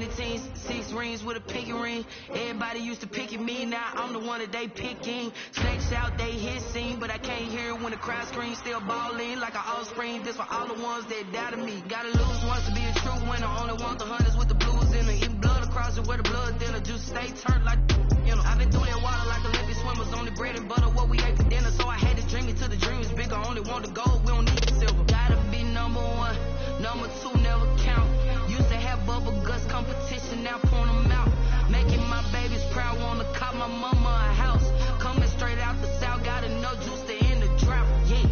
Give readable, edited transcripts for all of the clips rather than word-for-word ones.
Many teams, 6 rings with a pinky ring. Everybody used to pick at me, now I'm the one that they picking. Snakes out, they hit scene, but I can't hear it when the crowd screams. Still balling like an offspring. This for all the ones that doubted me. Gotta lose once to be a true winner. Only want the hunters with the blues in it. Eating blood across it where the blood dinner. Juice stay turned like, you know. I've been through that water like Olympic swimmers. Only bread and butter, what we ate for dinner. So I had to dream it till the dream is bigger. Only want the gold, we don't need the silver. Gotta be number one, number two never count. Used to have bubble guts competition, now point them out. Making my babies proud, wanna cop my mama a house. Coming straight out the south, gotta know juice to end the drought. Yeah,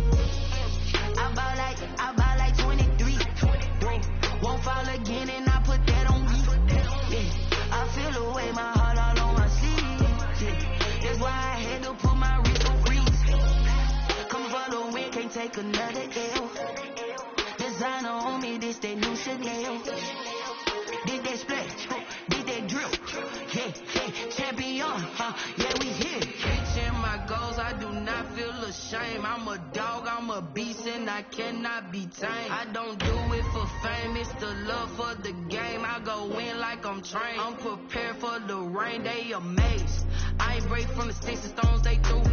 I buy like 23. Won't fall again, and I put that on me. Yeah, I feel the way, my heart all on my sleeve. Yeah, that's why I had to put my wrist on freeze. Come for the win, can't take another L. Designer on me, this that new Chanel. Did that splash, did that drill. Yeah, champion, yeah, we here. Reaching my goals, I do not feel ashamed. I'm a dog, I'm a beast, and I cannot be tamed. I don't do it for fame, it's the love for the game. I go in like I'm trained. I'm prepared for the rain, they amazed. I ain't break from the sticks and stones they threw.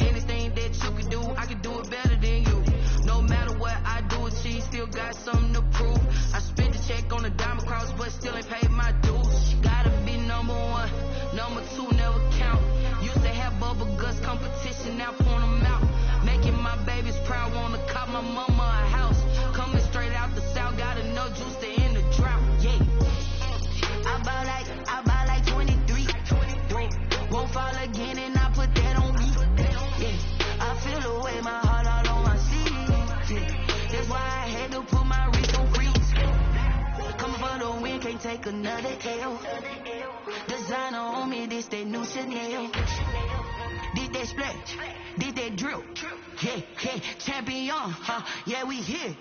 Anything that you can do, I can do it better than you. No matter what I do, achieve, still got something to prove. I spent the check on the diamond cross, but still ain't paid my dues. Gotta be number one, number two never count. Used to have bubble guts competition, now point them out. Making my babies proud, wanna cop my mama a house. Coming straight out the south, gotta know juice to end the drought. Yeah, I buy like 23. Won't fall again, and I put that on me. Yeah, I feel the way, my heart all on my sleeve. Yeah, that's why I had to put my wrist on freeze. Coming for the win, can't take another L. Designer on me, this that new Chanel. Did that splash, did that drill. Yeah, champion, yeah, we here.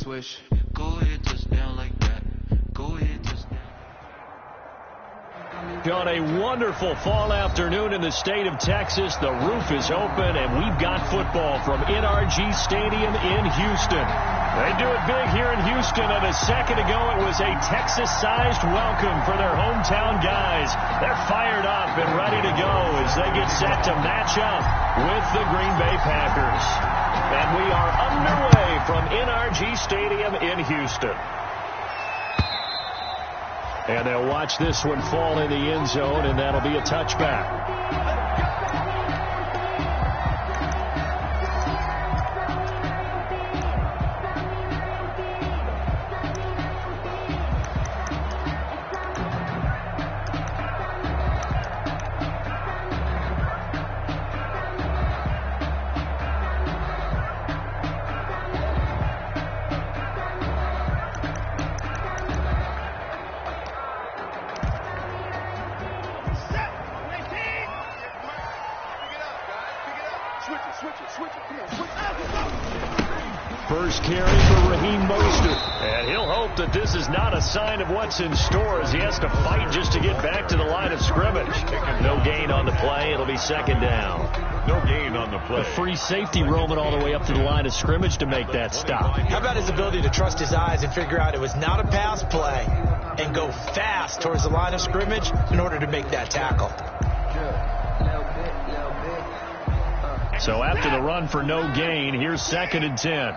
swish. Go ahead, touchdown like that. Go ahead, touchdown. On a wonderful fall afternoon in the state of Texas, the roof is open, and we've got football from NRG Stadium in Houston. They do it big here in Houston, and a second ago it was a Texas-sized welcome for their hometown guys. They're fired up and ready to go as they get set to match up with the Green Bay Packers. And we are underway from NRG Stadium in Houston. And they'll watch this one fall in the end zone, and that'll be a touchback. First carry for Raheem Mostert. And he'll hope that this is not a sign of what's in store as he has to fight just to get back to the line of scrimmage. No gain on the play. It'll be second down. No gain on the play. A free safety roaming all the way up to the line of scrimmage to make that stop. How about his ability to trust his eyes and figure out it was not a pass play and go fast towards the line of scrimmage in order to make that tackle? So after the run for no gain, here's 2nd and 10.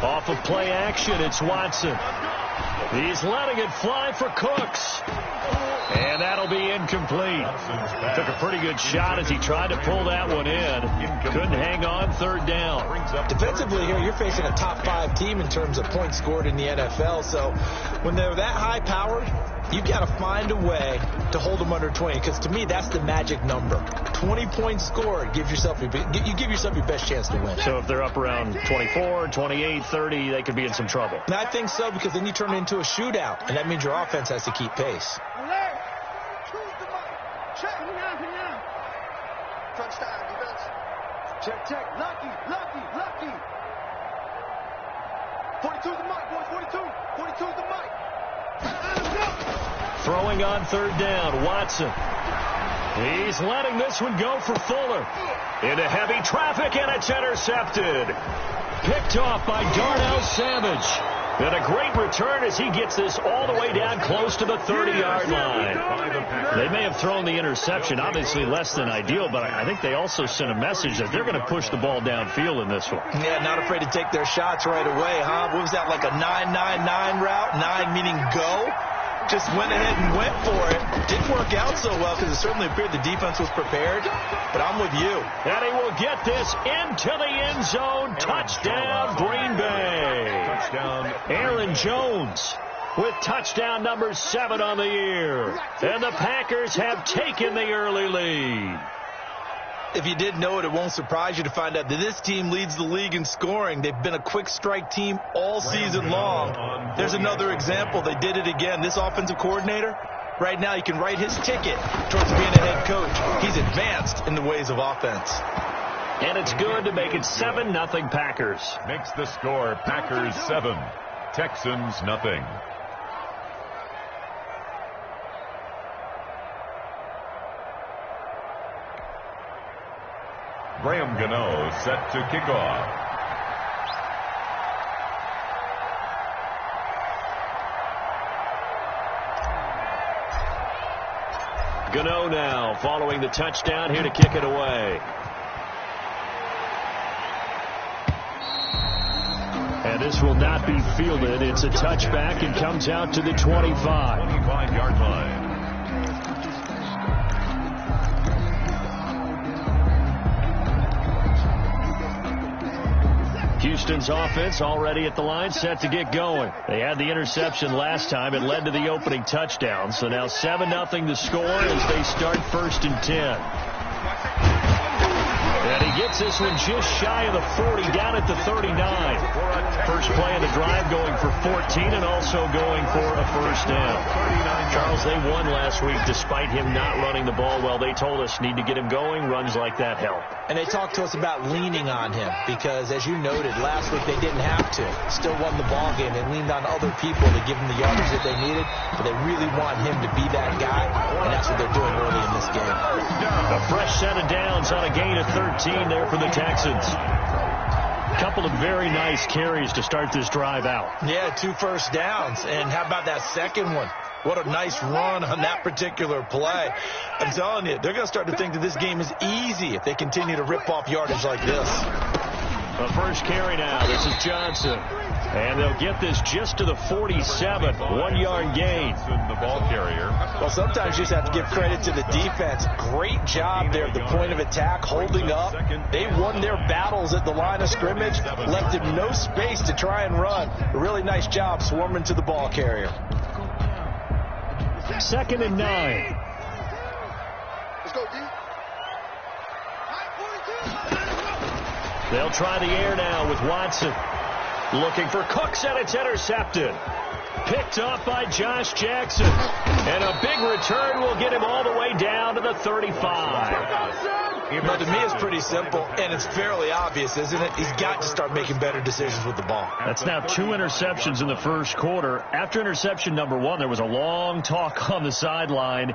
Off of play action, it's Watson. He's letting it fly for Cooks. And that'll be incomplete. Took a pretty good shot as he tried to pull that one in. Couldn't hang on, 3rd down. Defensively here, you're facing a top 5 team in terms of points scored in the NFL. So when they're that high-powered, you've got to find a way to hold them under 20, because to me, that's the magic number. 20 points scored, you give yourself your best chance to win. So if they're up around 24, 28, 30, they could be in some trouble. And I think so, because then you turn it into a shootout, and that means your offense has to keep pace. Check. Lucky. 42's the mic, boys. 42's the mic. Throwing on 3rd down, Watson. He's letting this one go for Fuller. Into heavy traffic, and it's intercepted. Picked off by Darnell Savage. And a great return as he gets this all the way down close to the 30-yard line. They may have thrown the interception, obviously less than ideal, but I think they also sent a message that they're going to push the ball downfield in this one. Yeah, not afraid to take their shots right away, huh? What was that, like a 9-9-9 route? 9 meaning go? Just went ahead and went for it. Didn't work out so well because it certainly appeared the defense was prepared, but I'm with you. And he will get this into the end zone. Touchdown, Green Bay. Touchdown, Aaron Jones with touchdown number 7 on the year. And the Packers have taken the early lead. If you didn't know it, it won't surprise you to find out that this team leads the league in scoring. They've been a quick strike team all season long. There's another example. They did it again. This offensive coordinator, right now, you can write his ticket towards being a head coach. He's advanced in the ways of offense. And it's good to make it 7-0 Packers. Makes the score Packers 7, Texans nothing. Graham Gano set to kick off. Gano now following the touchdown, here to kick it away. And this will not be fielded. It's a touchback and comes out to the 25. 25-yard line. Houston's offense already at the line, set to get going. They had the interception last time. It led to the opening touchdown. So now 7-0 the score as they start 1st and 10. And he gets this one just shy of the 40, down at the 39. First play of the drive, going for 14 and also going for a first down. Charles, they won last week despite him not running the ball well. They told us need to get him going. Runs like that help. And they talked to us about leaning on him because, as you noted, last week they didn't have to. Still won the ball game. They leaned on other people to give them the yardage that they needed, but they really want him to be that guy, and that's what they're doing early in this game. A fresh set of downs on a gain of 13 there for the Texans. Couple of very nice carries to start this drive out. Yeah, 2 first downs. And how about that second one? What a nice run on that particular play. I'm telling you, they're going to start to think that this game is easy if they continue to rip off yardage like this. The first carry now. This is Johnson. And they'll get this just to the 47. 1-yard gain. The ball carrier. Well, sometimes you just have to give credit to the defense. Great job there at the point of attack, holding up. They won their battles at the line of scrimmage, left him no space to try and run. A really nice job swarming to the ball carrier. 2nd and 9. Let's go, D. They'll try the air now with Watson. Looking for Cooks, and it's intercepted. Picked up by Josh Jackson. And a big return will get him all the way down to the 35. But to me, it's pretty simple, and it's fairly obvious, isn't it? He's got to start making better decisions with the ball. That's now 2 interceptions in the first quarter. After interception number 1, there was a long talk on the sideline.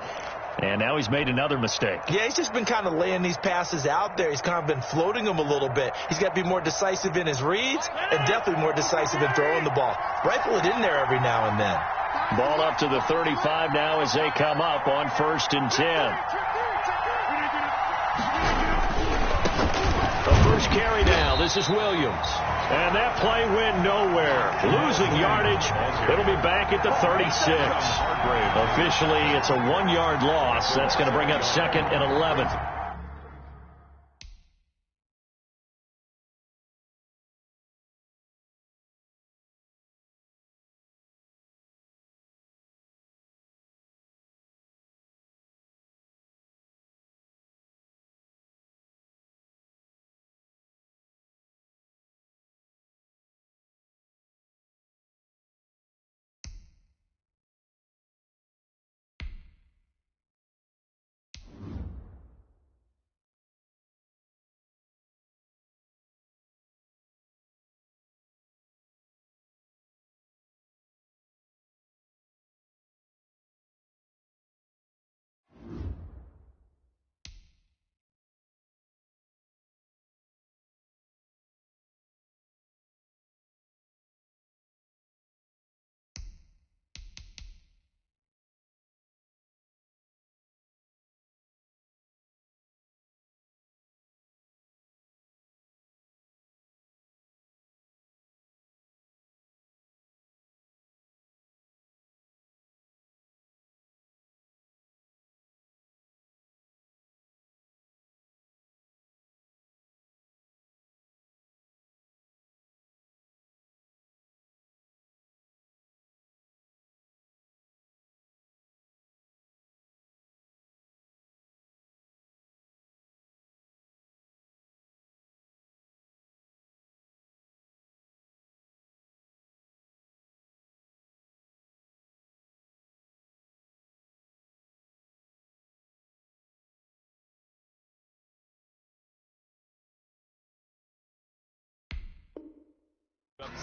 And now he's made another mistake. Yeah, he's just been kind of laying these passes out there. He's kind of been floating them a little bit. He's got to be more decisive in his reads and definitely more decisive in throwing the ball. Rifle it in there every now and then. Ball up to the 35 now as they come up on 1st and 10. The first carry now. This is Williams. And that play went nowhere. Losing yardage. It'll be back at the 36. Officially, it's a 1-yard loss. That's going to bring up 2nd and 11.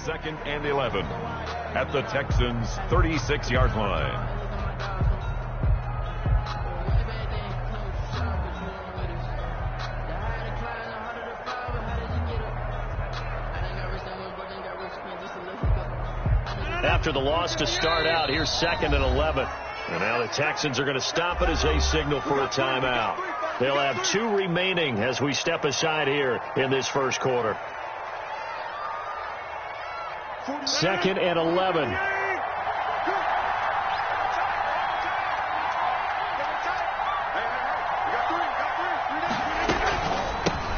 Second and 11 at the Texans' 36-yard line. After the loss to start out, here's 2nd and 11. And now the Texans are going to stop it as they signal for a timeout. They'll have 2 remaining as we step aside here in this first quarter. 2nd and 11.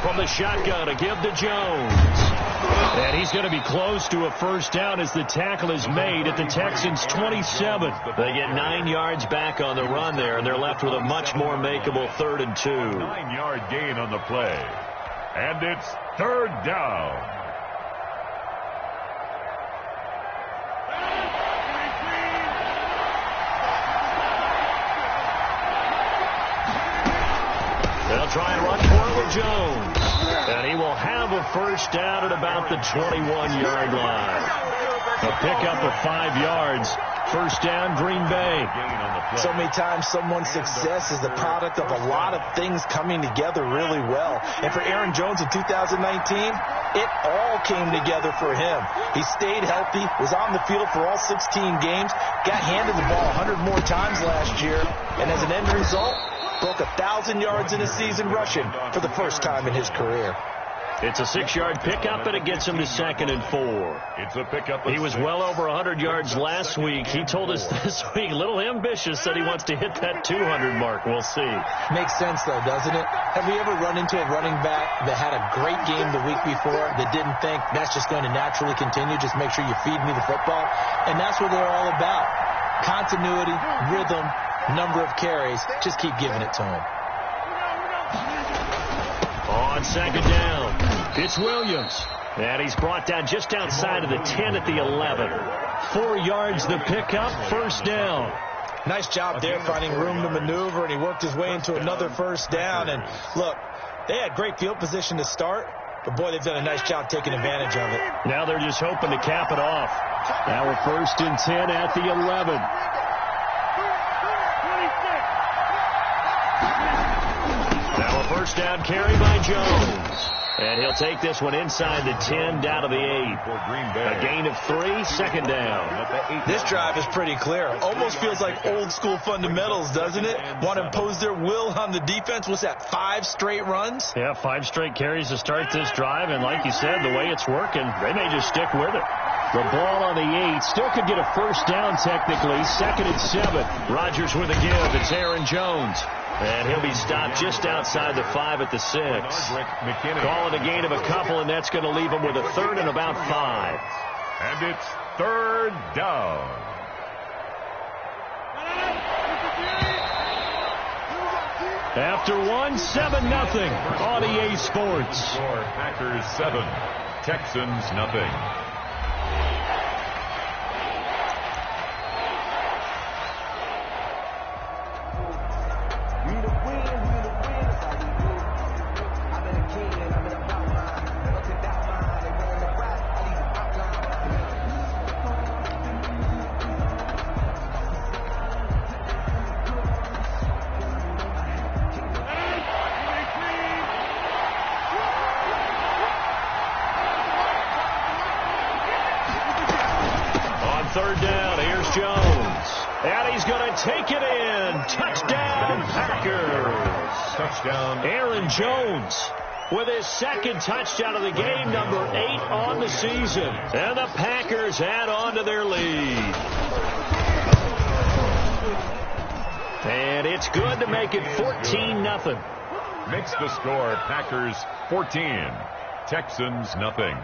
From the shotgun, a give to Jones. And he's going to be close to a first down as the tackle is made at the Texans' 27. They get 9 yards back on the run there, and they're left with a much more makeable 3rd and 2. 9-yard gain on the play. And it's 3rd down. They'll try and run for it with Jones. will have a first down at about the 21-yard line. A pickup of 5 yards. First down, Green Bay. So many times someone's success is the product of a lot of things coming together really well. And for Aaron Jones in 2019, it all came together for him. He stayed healthy, was on the field for all 16 games, got handed the ball 100 more times last year, and as an end result, broke 1,000 yards in a season rushing for the first time in his career. It's a 6-yard pickup, and it gets him to 2nd and 4. It's a pickup. He was well over 100 yards last week. He told us this week, a little ambitious, said he wants to hit that 200 mark. We'll see. Makes sense, though, doesn't it? Have we ever run into a running back that had a great game the week before that didn't think that's just going to naturally continue? Just make sure you feed me the football. And that's what they're all about. Continuity, rhythm, number of carries. Just keep giving it to him. On 2nd down, it's Williams. And he's brought down just outside of the 10 at the 11. 4 yards the pickup, first down. Nice job there finding room to maneuver, and he worked his way into another first down. And look, they had great field position to start, but boy, they've done a nice job taking advantage of it. Now they're just hoping to cap it off. Now we're 1st and 10 at the 11. Now a first down carry by Jones. And he'll take this one inside the 10, down to the 8. A gain of 3, 2nd down. This drive is pretty clear. Almost feels like old school fundamentals, doesn't it? Want to impose their will on the defense. What's that, 5 straight runs? Yeah, 5 straight carries to start this drive. And like you said, the way it's working, they may just stick with it. The ball on the 8. Still could get a first down technically. 2nd and 7. Rodgers with a give. It's Aaron Jones. And he'll be stopped just outside the 5 at the 6. Call it a gain of a couple, and that's going to leave him with a 3rd and about 5. And it's 3rd down. After 1, 7-0 on EA Sports. Score Packers 7, Texans nothing. Take it in. Touchdown, Packers. Touchdown. Aaron Jones with his 2nd touchdown of the game, number 8 on the season. And the Packers add on to their lead. And it's good to make it 14-0. Makes the score Packers 14, Texans nothing.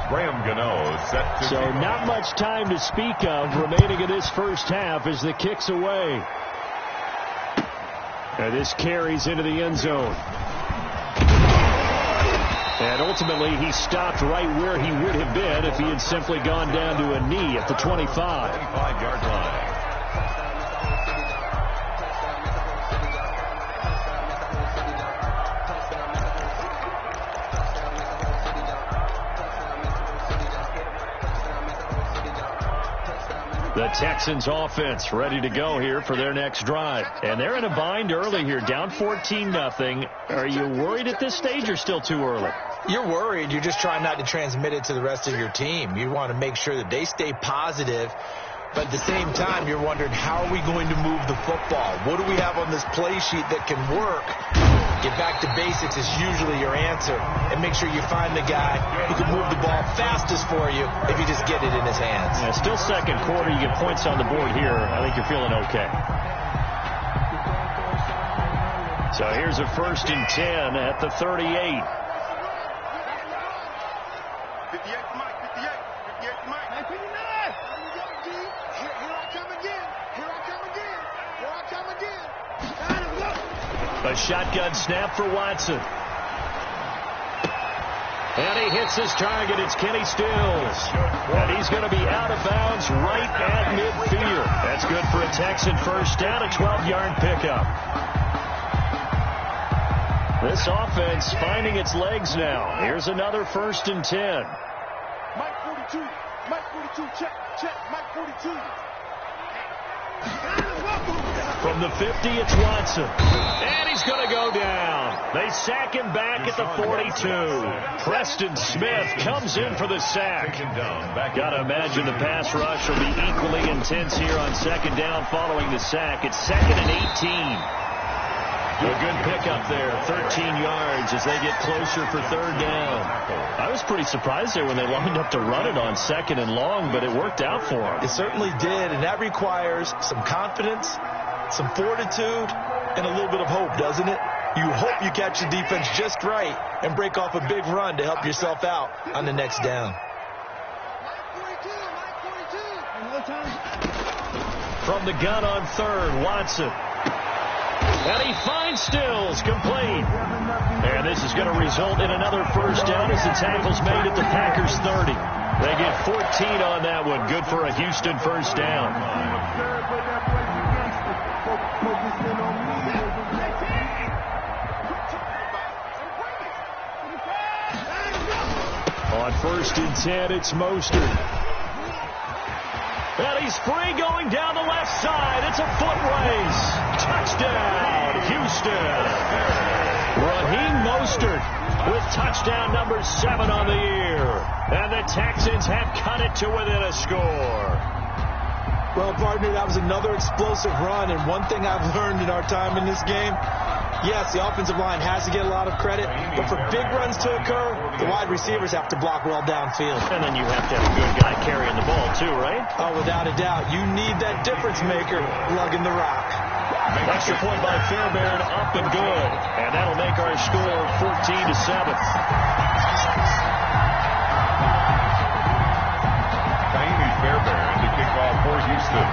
Graham Gano set to so not much time to speak of remaining in this first half as the kick's away. And this carries into the end zone. And ultimately he stopped right where he would have been if he had simply gone down to a knee at the 25. 25-yard line. The Texans offense ready to go here for their next drive. And they're in a bind early here, down 14-0. Are you worried at this stage or still too early? You're worried. You're just trying not to transmit it to the rest of your team. You want to make sure that they stay positive. But at the same time, you're wondering, how are we going to move the football? What do we have on this play sheet that can work? Get back to basics is usually your answer. And make sure you find the guy who can move the ball fastest for you if you just get it in his hands. Yeah, still 2nd quarter. You get points on the board here. I think you're feeling okay. So here's a 1st and 10 at the 38. 58 to Mike, 58 to Mike. Hey, 59. Here I come again. Here I come again. Here I come again. A shotgun snap for Watson. And he hits his target. It's Kenny Stills. And he's going to be out of bounds right at midfield. That's good for a Texan first down, a 12-yard pickup. This offense finding its legs now. Here's another 1st and 10. Mike 42. Mike 42. Check. Mike 42. From the 50, it's Watson. And he's going to go down. They sack him back at the 42. Preston Smith comes in for the sack. Got to imagine the pass rush will be equally intense here on 2nd down following the sack. It's 2nd and 18. A good pickup there, 13 yards as they get closer for 3rd down. I was pretty surprised there when they lined up to run it on 2nd and long, but it worked out for them. It certainly did, and that requires some confidence, some fortitude, and a little bit of hope, doesn't it? You hope you catch the defense just right and break off a big run to help yourself out on the next down. From the gun on 3rd, Watson. And he finds Stills, complete. And this is going to result in another 1st down as the tackle's made at the Packers' 30. They get 14 on that one. Good for a Houston 1st down. On 1st and 10, it's Mostert. And he's free going down the left side. It's a foot race. Touchdown, Houston. Raheem Mostert with touchdown number 7 on the year. And the Texans have cut it to within a score. Well, partner, that was another explosive run. And one thing I've learned in our time in this game, yes, the offensive line has to get a lot of credit, but for big runs to occur, the wide receivers have to block well downfield. And then you have to have a good guy carrying the ball too, right? Oh, without a doubt. You need that difference maker lugging the rock. Extra point by Fairbairn, up and good. And that'll make our score 14-7. Taimi Fairbairn to kick off for Houston.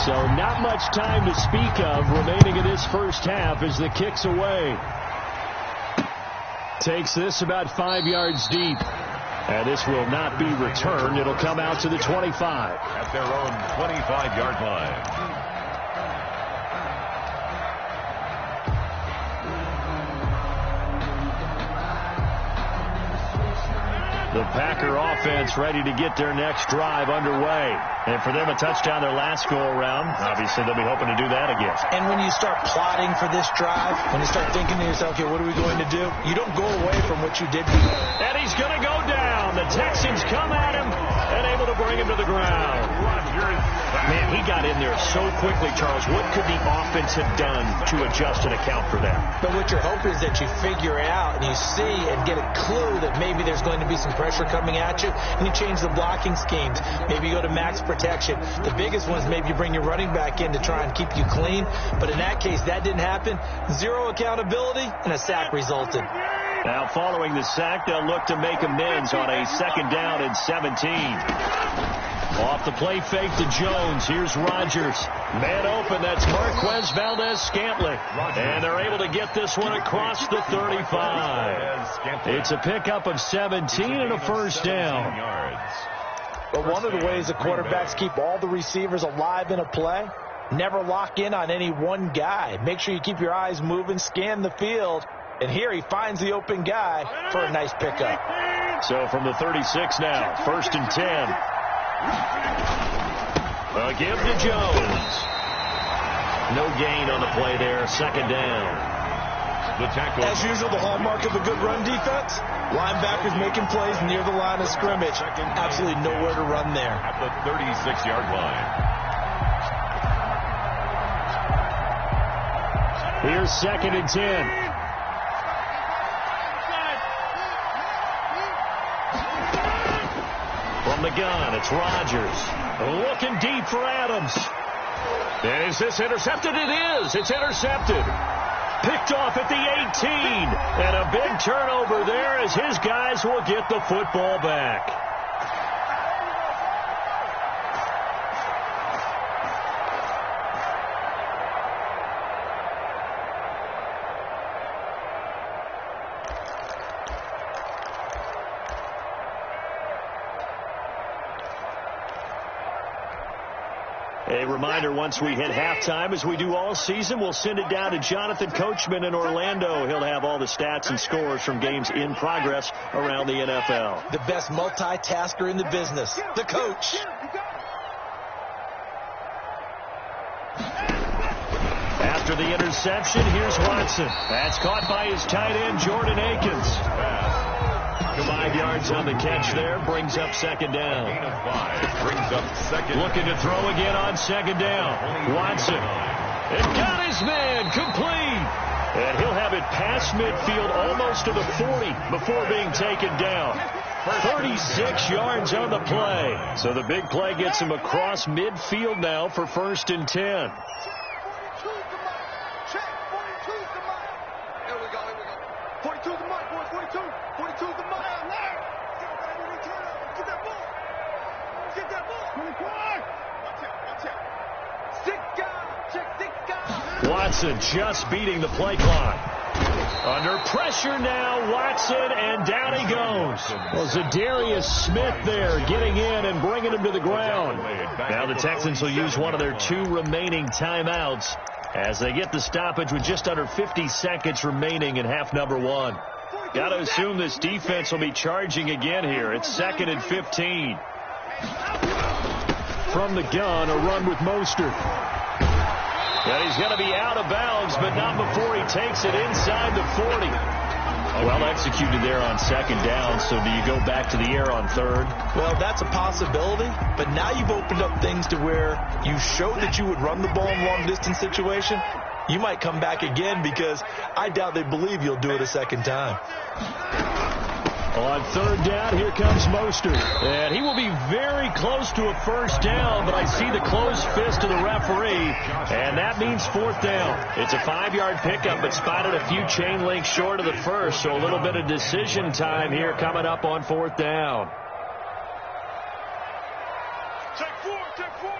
So not much time to speak of remaining in this 1st half as the kick's away. Takes this about 5 yards deep. And this will not be returned. It'll come out to the 25. At their own 25-yard line. The Packer offense ready to get their next drive underway. And for them, a touchdown their last go-around. Obviously, they'll be hoping to do that again. And when you start plotting for this drive, when you start thinking to yourself, okay, what are we going to do? You don't go away from what you did before. And he's going to go down. The Texans come at him and able to bring him to the ground. Man, he got in there so quickly, Charles. What could the offense have done to adjust and account for that? But what you're hoping is that you figure it out and you see and get a clue that maybe there's going to be some pressure coming at you, and you change the blocking schemes. Maybe you go to max protection. The biggest one is maybe you bring your running back in to try and keep you clean. But in that case, that didn't happen. Zero accountability, and a sack resulted. Now, following the sack, they'll look to make amends on a 2nd down and 17. Off the play fake to Jones. Here's Rodgers. Man open. That's Marquez Valdez-Scantling. And they're able to get this one across the 35. It's a pickup of 17 and a 1st down. But one of the ways the quarterbacks keep all the receivers alive in a play, never lock in on any one guy. Make sure you keep your eyes moving, scan the field. And here he finds the open guy for a nice pickup. So from the 36 now, 1st and 10. A give to Jones. No gain on the play there. 2nd down. The tackle. As usual, the hallmark of a good run defense, linebackers making plays near the line of scrimmage. Absolutely nowhere to run there. At the 36-yard line. Here's 2nd and 10. From the gun, it's Rodgers. Looking deep for Adams. And is this intercepted? It is. It's intercepted. Picked off at the 18. And a big turnover there as his guys will get the football back. A reminder, once we hit halftime, as we do all season, we'll send it down to Jonathan Coachman in Orlando. He'll have all the stats and scores from games in progress around the NFL. The best multitasker in the business, the coach. After the interception, here's Watson. That's caught by his tight end, Jordan Akins. 5 yards on the catch there, brings up second down. Looking to throw again on second down. Watson. And got his man complete. And he'll have it past midfield almost to the 40 before being taken down. 36 yards on the play. So the big play gets him across midfield now for 1st and 10. Watson just beating the play clock. Under pressure now, Watson, and down he goes. Well, Zadarius Smith there getting in and bringing him to the ground. Now the Texans will use one of their 2 remaining timeouts as they get the stoppage with just under 50 seconds remaining in half number 1. Got to assume this defense will be charging again here. It's 2nd and 15. From the gun, a run with Mostert. And he's going to be out of bounds, but not before he takes it inside the 40. Well executed there on second down, so do you go back to the air on third? Well, that's a possibility, but now you've opened up things to where you showed that you would run the ball in long-distance situation. You might come back again because I doubt they believe you'll do it a second time. On third down, here comes Mostert. And he will be very close to a first down, but I see the closed fist of the referee, and that means 4th down. It's a 5-yard pickup, but spotted a few chain links short of the first, so a little bit of decision time here coming up on 4th down. Check 4, check 4.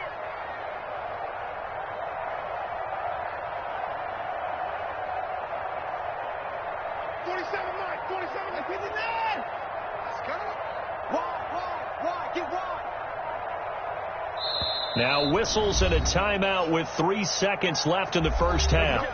Now whistles and a timeout with 3 seconds left in the first half.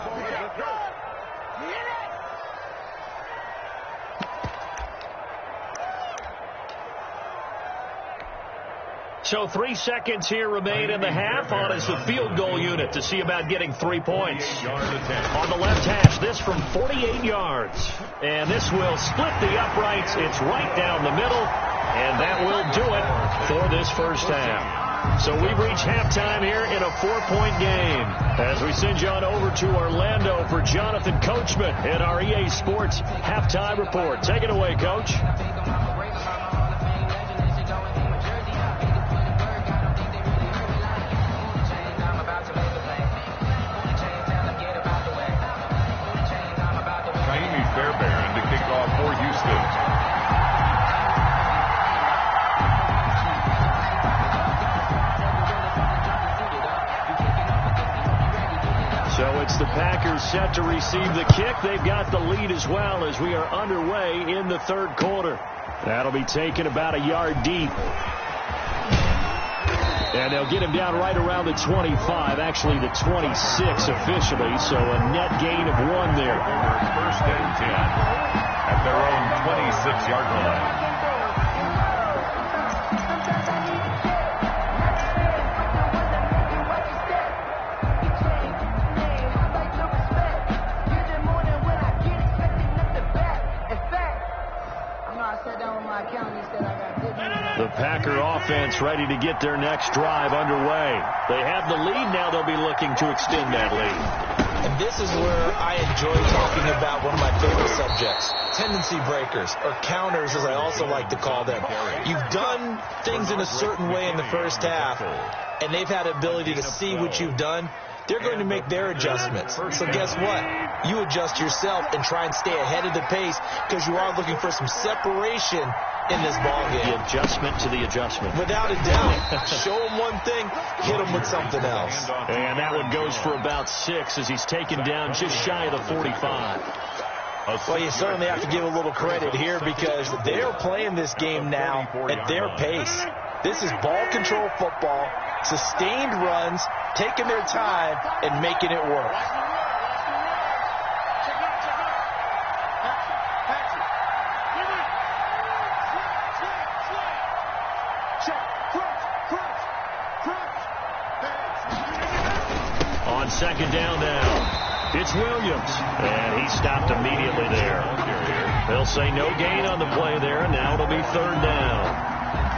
So 3 seconds here remain in the half. On is the field goal unit to see about getting 3 points. On the left hash, this from 48 yards. And this will split the uprights. It's right down the middle. And that will do it for this first half. So we've reached halftime here in a 4-point game. As we send you on over to Orlando for Jonathan Coachman in our EA Sports Halftime Report. Take it away, Coach. Fairbairn to kick off for Houston. So it's the Packers set to receive the kick. They've got the lead as well as we are underway in the third quarter. That'll be taken about a yard deep. And they'll get him down right around the 25, actually the 26 officially, so a net gain of 1 there. First and 10 at their own 26-yard line. The Packer offense ready to get their next drive underway. They have the lead. Now they'll be looking to extend that lead. And this is where I enjoy talking about one of my favorite subjects, tendency breakers, or counters as I also like to call them. You've done things in a certain way in the first half, and they've had the ability to see what you've done. They're going to make their adjustments. So guess what? You adjust yourself and try and stay ahead of the pace because you are looking for some separation in this ball game. The adjustment to the adjustment. Without a doubt. Show him one thing, hit him with something else. And that one goes for about 6 as he's taken down just shy of the 45. Well, you certainly have to give a little credit here because they're playing this game now at their pace. This is ball control football. Sustained runs, taking their time, and making it work. On second down now, it's Williams, and he stopped immediately there. They'll say no gain on the play there, and now it'll be third down.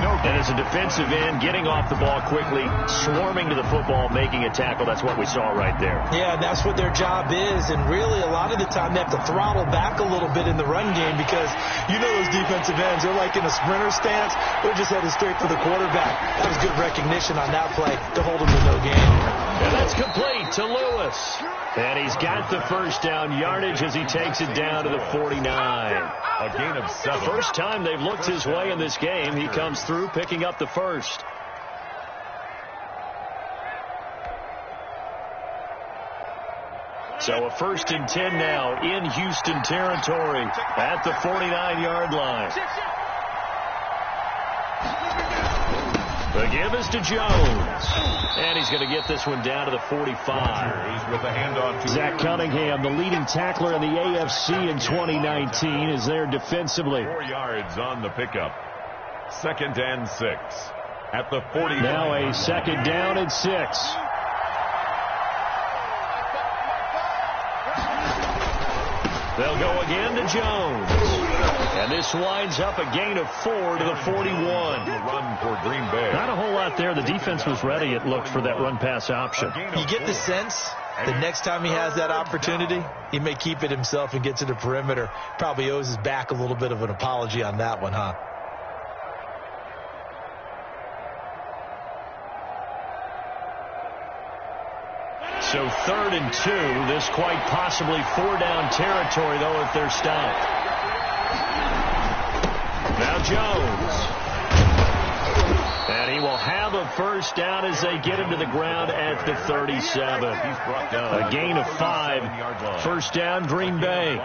And as a defensive end, getting off the ball quickly, swarming to the football, making a tackle, that's what we saw right there. Yeah, and that's what their job is. And really, a lot of the time, they have to throttle back a little bit in the run game because you know those defensive ends, they're like in a sprinter stance. They're just headed straight for the quarterback. That was good recognition on that play to hold them to no gain. And that's complete to Lewis. And he's got the first down yardage as he takes it down to the 49. A gain of 7. First time they've looked his way in this game. He comes through picking up the first. So a 1st and 10 now in Houston territory at the 49-yard line. The give is to Jones. And he's going to get this one down to the 45. With a handoff to Zach Cunningham, the leading tackler in the AFC in 2019, is there defensively. 4 yards on the pickup. 2nd and 6 at the 40. Now a 2nd down and 6. They'll go again to Jones. And this winds up a gain of 4 to the 41. Run for Green Bay. Not a whole lot there. The defense was ready, it looked, for that run-pass option. You get the sense the next time he has that opportunity, he may keep it himself and get to the perimeter. Probably owes his back a little bit of an apology on that one, huh? So 3rd and 2. This quite possibly 4-down territory, though, if they're stopped. Now Jones. And he will have a first down as they get him to the ground at the 37. A gain of 5. First down, Green Bay.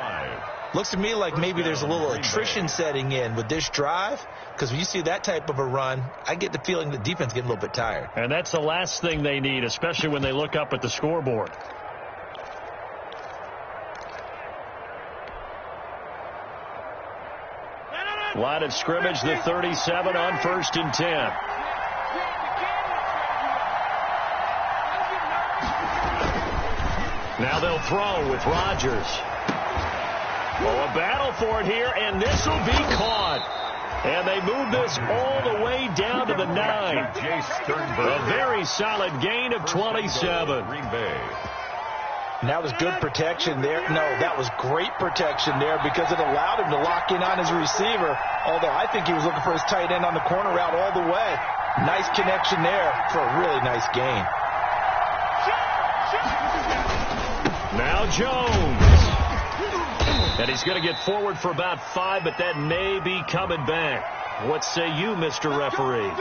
Looks to me like maybe there's a little attrition setting in with this drive, because when you see that type of a run, I get the feeling the defense getting a little bit tired. And that's the last thing they need, especially when they look up at the scoreboard. Line of scrimmage, the 37 on 1st and 10. Now they'll throw with Rodgers. Oh, a battle for it here, and this will be caught. And they move this all the way down to the 9. A very solid gain of 27. Green Bay. And that was good protection there. No, that was great protection there because it allowed him to lock in on his receiver. Although I think he was looking for his tight end on the corner route all the way. Nice connection there for a really nice gain. Now Jones. And he's going to get forward for about 5, but that may be coming back. What say you, Mr. Referee?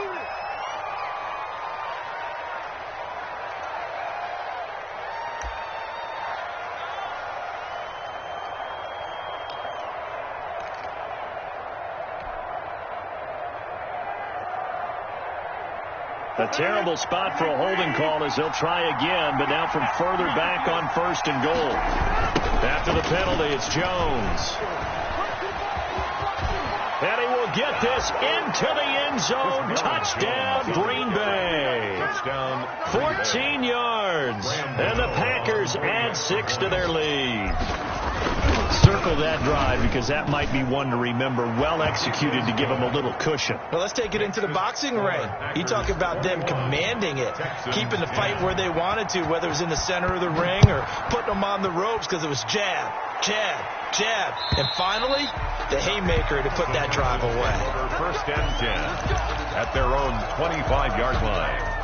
A terrible spot for a holding call as they'll try again, but now from further back on 1st and goal. After the penalty, it's Jones. And he will get this into the end zone. Touchdown, Green Bay. 14 yards. And the Packers add 6 to their lead. Circle that drive because that might be one to remember. Well executed to give them a little cushion. Well, let's take it into the boxing ring. You talk about them commanding it, keeping the fight where they wanted to, whether it was in the center of the ring or putting them on the ropes because it was jab, jab, jab. And finally, the haymaker to put that drive away. 1st and 10 at their own 25-yard line.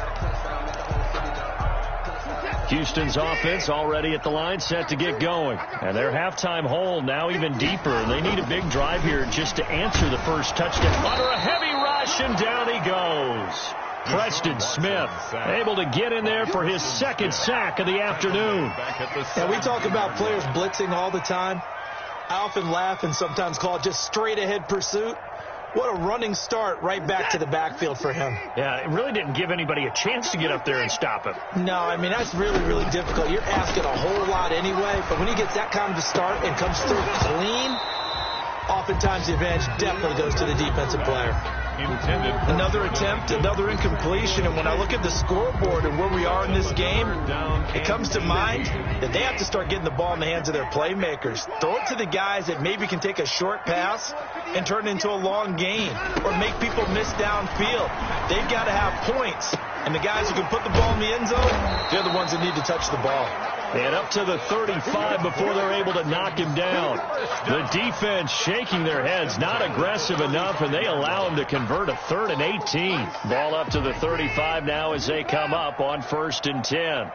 Houston's offense already at the line, set to get going. And their halftime hole now even deeper. And they need a big drive here just to answer the first touchdown. Under a heavy rush, and down he goes. Preston Smith able to get in there for his 2nd sack of the afternoon. And we talk about players blitzing all the time. I often laugh and sometimes call it just straight-ahead pursuit. What a running start right back to the backfield for him. Yeah, it really didn't give anybody a chance to get up there and stop him. No, I mean, that's really, really difficult. You're asking a whole lot anyway, but when he gets that kind of a start and comes through clean, oftentimes the advantage definitely goes to the defensive player. Another attempt, another incompletion, and when I look at the scoreboard and where we are in this game, it comes to mind that they have to start getting the ball in the hands of their playmakers. Throw it to the guys that maybe can take a short pass and turn it into a long gain or make people miss downfield. They've got to have points, and the guys who can put the ball in the end zone, they're the ones that need to touch the ball. And up to the 35 before they're able to knock him down. The defense shaking their heads, not aggressive enough, and they allow him to convert a 3rd and 18. Ball up to the 35 now as they come up on 1st and 10.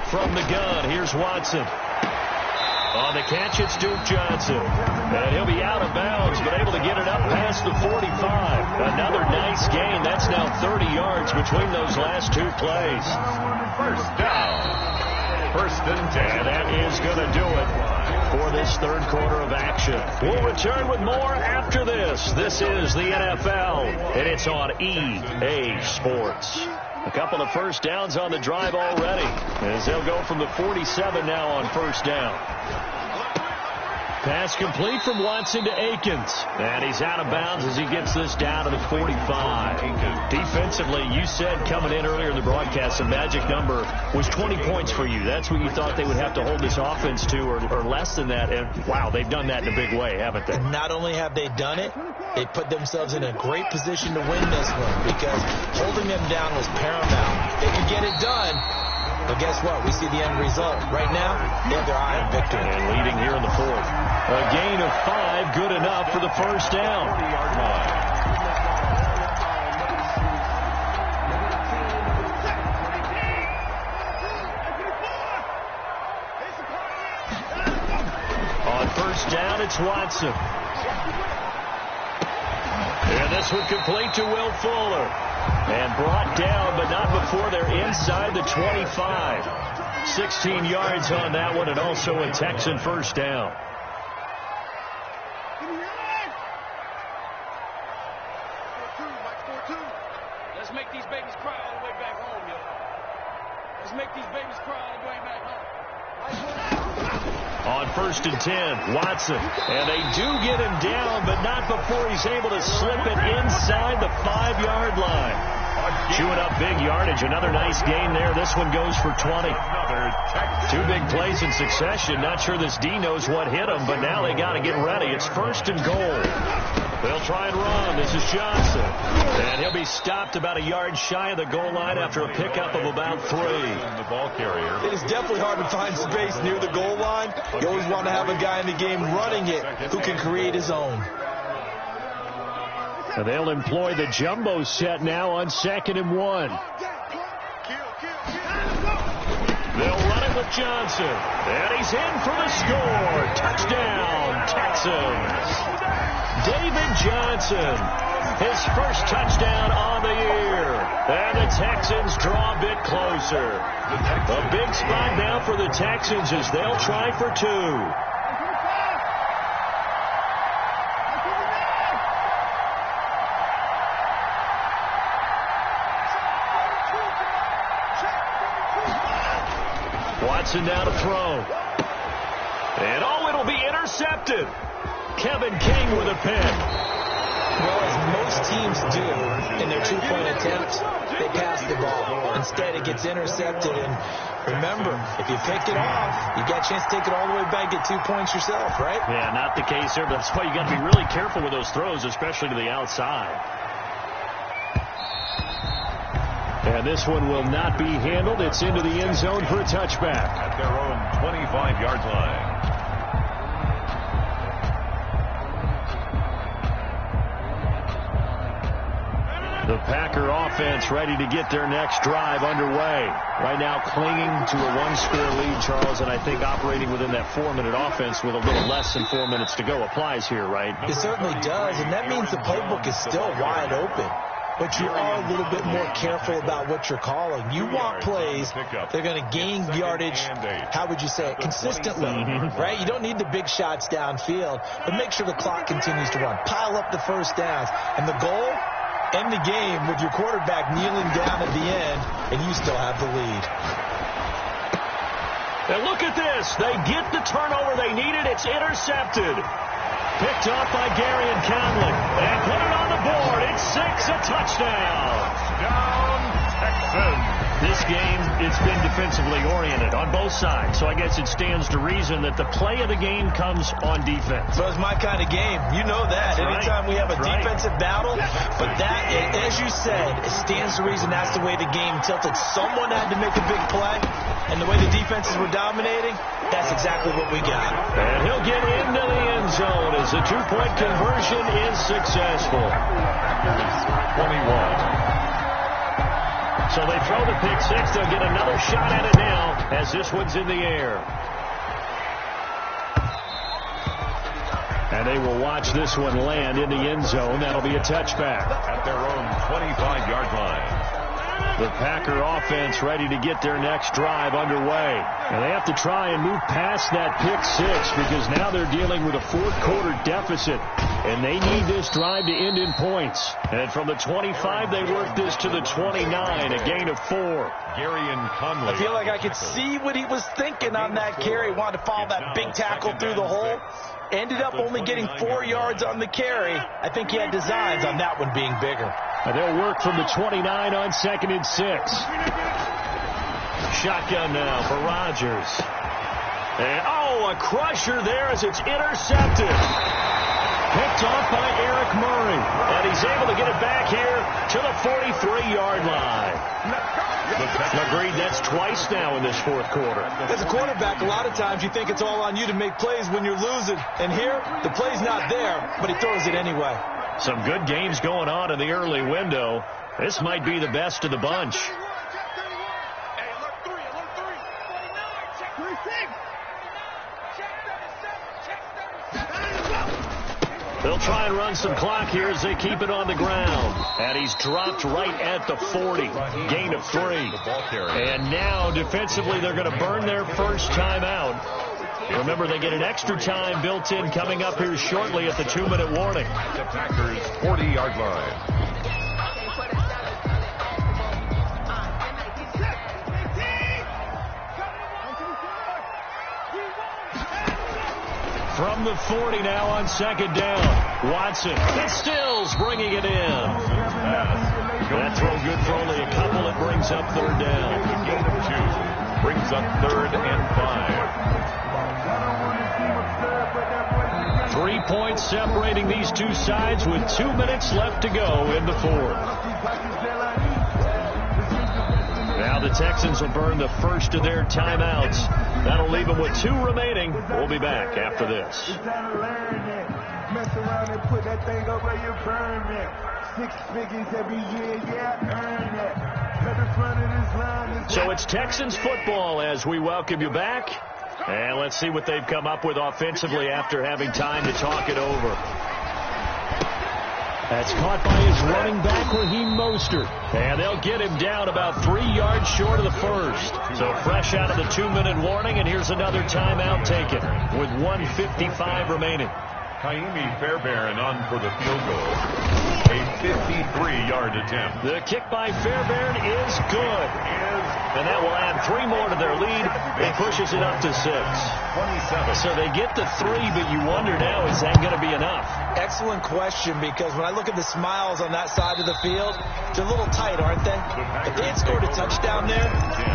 From the gun, here's Watson. On the catch, it's Duke Johnson. And he'll be out of bounds, but able to get it up past the 45. Another nice gain. That's now 30 yards between those last 2 plays. First down. 1st and 10. And that is going to do it for this 3rd quarter of action. We'll return with more after this. This is the NFL, and it's on EA Sports. A couple of first downs on the drive already, as they'll go from the 47 now on 1st down. Pass complete from Watson to Akins. And he's out of bounds as he gets this down to the 45. Defensively, you said coming in earlier in the broadcast, the magic number was 20 points for you. That's what you thought they would have to hold this offense to, or less than that. And, wow, they've done that in a big way, haven't they? Not only have they done it, they put themselves in a great position to win this one because holding them down was paramount. They could get it done. But guess what? We see the end result. Right now, they have their eye on victory. And leading here in the 4th. A gain of 5, good enough for the 1st down. On 1st down, it's Watson. And this one complete to Will Fuller. And brought down, but not before they're inside the 25. 16 yards on that one, and also a Texan 1st down. Let's make these babies cry all the way back home, yo. Let's make these babies cry all the way back home. On 1st and 10, Watson. And they do get him down, but not before he's able to slip it inside the 5-yard line. Chewing up big yardage. Another nice gain there. This one goes for 20. 2 big plays in succession. Not sure this D knows what hit him, but now they got to get ready. It's 1st and goal. They'll try and run. This is Johnson. And he'll be stopped about a yard shy of the goal line after a pickup of about 3. The ball carrier. It is definitely hard to find space near the goal line. You always want to have a guy in the game running it who can create his own. And they'll employ the jumbo set now on 2nd and 1. They'll run it with Johnson. And he's in for the score. Touchdown, Texans. David Johnson, his 1st touchdown on the year. And the Texans draw a bit closer. A big spot now for the Texans as they'll try for 2. Watson now to throw. And it'll be intercepted. Kevin King with a pick. Well, as most teams do in their 2-point attempts, they pass the ball. Instead, it gets intercepted. And remember, if you pick it off, you got a chance to take it all the way back, get 2 points yourself, right? Yeah, not the case there, but that's why you got to be really careful with those throws, especially to the outside. And this one will not be handled. It's into the end zone for a touchback. At their own 25-yard line. The Packer offense ready to get their next drive underway. Right now clinging to a 1-score lead, Charles, and I think operating within that 4-minute offense with a little less than 4 minutes to go applies here, right? It certainly does, and that means the playbook is still wide open. but you are a little bit more careful about what you're calling. You want plays that are going to gain yardage, how would you say it, consistently, right? You don't need the big shots downfield, but make sure the clock continues to run. Pile up the first downs. And the goal, end the game with your quarterback kneeling down at the end, and you still have the lead. And look at this. They get the turnover they needed. It's intercepted. Picked up by Gary and Conley. And put it on the board. It's 6, a touchdown. Touchdown, Texans. This game, it's been defensively oriented on both sides. So I guess it stands to reason that the play of the game comes on defense. So it's my kind of game. You know that. That's anytime we have a right. defensive battle. But that, as you said, it stands to reason that's the way the game tilted. Someone had to make a big play. And the way the defenses were dominating, that's exactly what we got. And he'll get into the end zone as the two-point conversion is successful. 21. So they throw the pick six. They'll get another shot at it now as this one's in the air. And they will watch this one land in the end zone. That'll be a touchback. At their own 25-yard line. The Packer offense ready to get their next drive underway. And they have to try and move past that pick six because now they're dealing with a fourth-quarter deficit. And they need this drive to end in points. And from the 25, they work this to the 29, a gain of 4. Gary and Conley. I feel like I could see what he was thinking on that carry. Wanted to follow that big tackle through the hole. Ended up only getting 4 yards on the carry. I think he had designs on that one being bigger. And they'll work from the 29 on 2nd and 6. Shotgun now for Rodgers. And, a crusher there as it's intercepted. Picked off by Eric Murray. And he's able to get it back here to the 43-yard line. Agreed, that's twice now in this fourth quarter. As a quarterback, a lot of times you think it's all on you to make plays when you're losing. And here, the play's not there, but he throws it anyway. Some good games going on in the early window. This might be the best of the bunch. They'll try and run some clock here as they keep it on the ground. And he's dropped right at the 40. Gain of 3. And now, defensively, they're going to burn their first timeout. Remember, they get an extra time built in coming up here shortly at the 2-minute warning. The Packers' 40-yard line. From the 40 now on 2nd down. Watson and Stills bringing it in. That throw good for only a couple. It brings up 3rd down. Gain of 2. Brings up 3rd and 5. 3 points separating these two sides with 2 minutes left to go in the fourth. Now the Texans will burn the first of their timeouts. That'll leave them with 2 remaining. We'll be back after this. Mess around and put that thing over your permit. 6 figures every year, earn that. Let the front of this line is. So it's Texans football as we welcome you back. And let's see what they've come up with offensively after having time to talk it over. That's caught by his running back, Raheem Mostert. And they'll get him down about 3 yards short of the first. So fresh out of the 2-minute warning, and here's another timeout taken with 1:55 remaining. Kaimi Fairbairn on for the field goal. A 53-yard attempt. The kick by Fairbairn is good. And that will add 3 more to their lead. It pushes it up to 6. 27. So they get to 3, but you wonder now, is that going to be enough? Excellent question, because when I look at the smiles on that side of the field, they're a little tight, aren't they? If they had scored a touchdown there,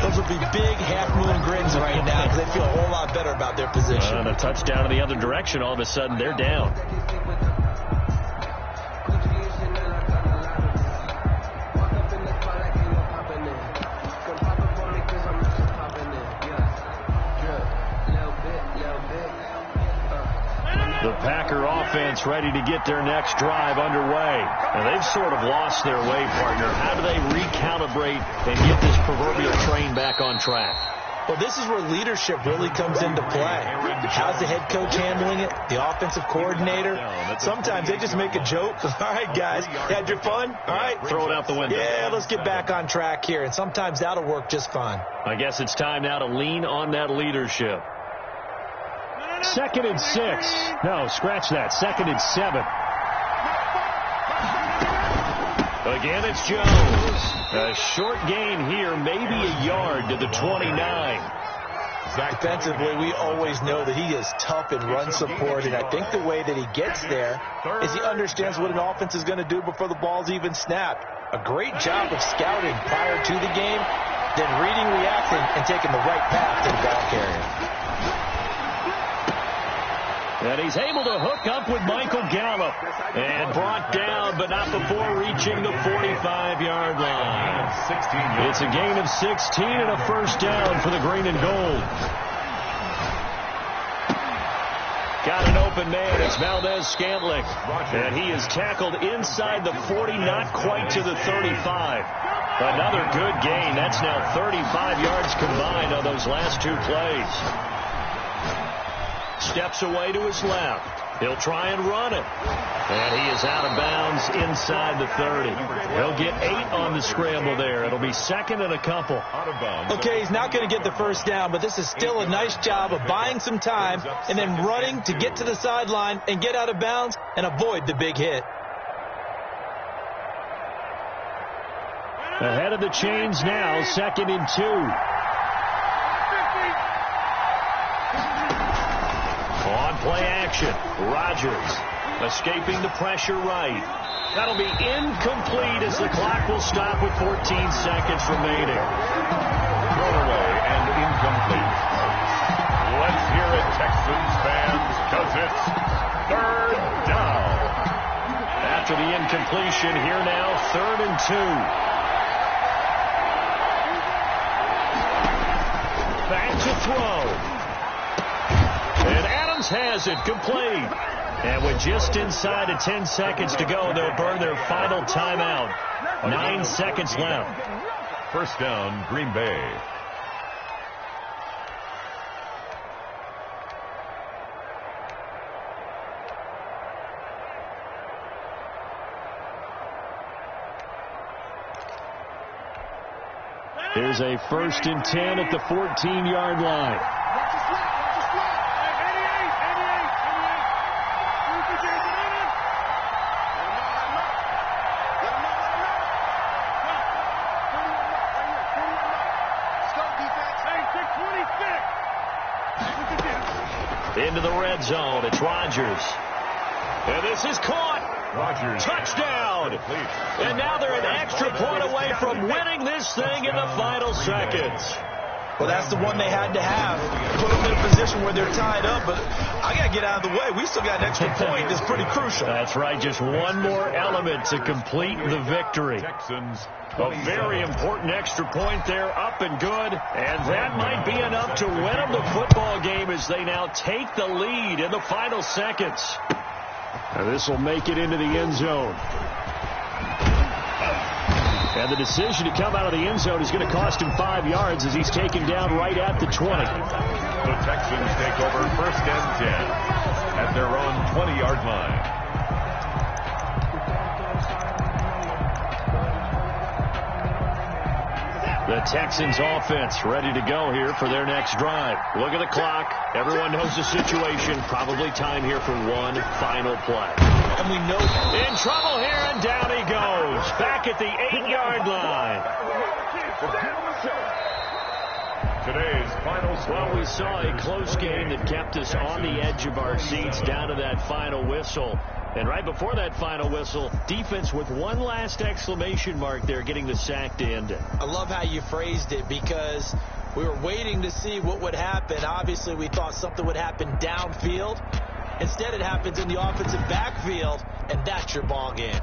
those would be big half-moon grins right now because they feel a whole lot better about their position. And a touchdown in the other direction, all of a sudden they're down. The Packer offense ready to get their next drive underway. And they've sort of lost their way, partner. How do they recalibrate and get this proverbial train back on track? Well, this is where leadership really comes into play. How's the head coach handling it? The offensive coordinator? Sometimes they just make a joke. All right, guys, you had your fun? All right. Throw it out the window. Yeah, let's get back on track here. And sometimes that'll work just fine. I guess it's time now to lean on that leadership. 2nd and 6. No, scratch that. 2nd and 7. Again, it's Jones. A short gain here, maybe a yard to the 29. Defensively, we always know that he is tough in run support, and I think the way that he gets there is he understands what an offense is going to do before the ball's even snapped. A great job of scouting prior to the game, then reading, reacting, and taking the right path to the ball carrier. And he's able to hook up with Michael Gallup. And brought down, but not before reaching the 45-yard line. It's a gain of 16 and a first down for the green and gold. Got an open man. It's Valdez-Scantling. And he is tackled inside the 40, not quite to the 35. Another good gain. That's now 35 yards combined on those last two plays. Steps away to his left. He'll try and run it. And he is out of bounds inside the 30. He'll get 8 on the scramble there. It'll be 2nd and a couple. Okay, he's not going to get the first down, but this is still a nice job of buying some time and then running to get to the sideline and get out of bounds and avoid the big hit. Ahead of the chains now, 2nd and 2. On play action, Rodgers escaping the pressure right. That'll be incomplete as the clock will stop with 14 seconds remaining. Thrown away and incomplete. Let's hear it, Texans fans, because it's 3rd down. After the incompletion, here now, 3rd and 2. Back to throw. And Adams has it complete. And with just inside of 10 seconds to go, they'll burn their final timeout. 9 seconds left. First down, Green Bay. Here's a 1st and 10 at the 14-yard line. Into the red zone. It's Rodgers. And this is caught. Rodgers. Touchdown. And now they're an extra point away from winning this thing in the final seconds. Well, that's the one they had to have. Put them in a position where they're tied up, but I got to get out of the way. We still got an extra point that's pretty crucial. That's right. Just one more element to complete the victory. Texans. A very important extra point there, up and good. And that might be enough to win them the football game as they now take the lead in the final seconds. And this will make it into the end zone. And the decision to come out of the end zone is going to cost him 5 yards as he's taken down right at the 20. The Texans take over 1st and 10 at their own 20-yard line. The Texans offense ready to go here for their next drive. Look at the clock. Everyone knows the situation. Probably time here for one final play. And we know in trouble here, and down he goes. Back at the 8-yard line. Today's final score. Well, we saw a close game that kept us on the edge of our seats down to that final whistle. And right before that final whistle, defense with one last exclamation mark there, getting the sack to end it. I love how you phrased it, because we were waiting to see what would happen. Obviously, we thought something would happen downfield. Instead, it happens in the offensive backfield, and that's your ball game.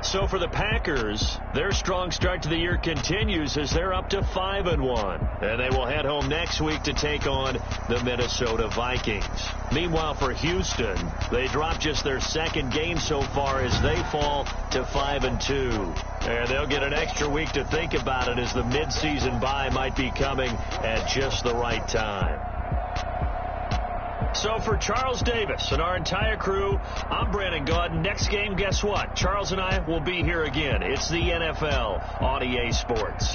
So for the Packers, their strong start to the year continues as they're up to 5-1. And they will head home next week to take on the Minnesota Vikings. Meanwhile, for Houston, they dropped just their second game so far as they fall to 5-2. And they'll get an extra week to think about it as the midseason bye might be coming at just the right time. So for Charles Davis and our entire crew, I'm Brandon Gaudin. Next game, guess what? Charles and I will be here again. It's the NFL on EA Sports.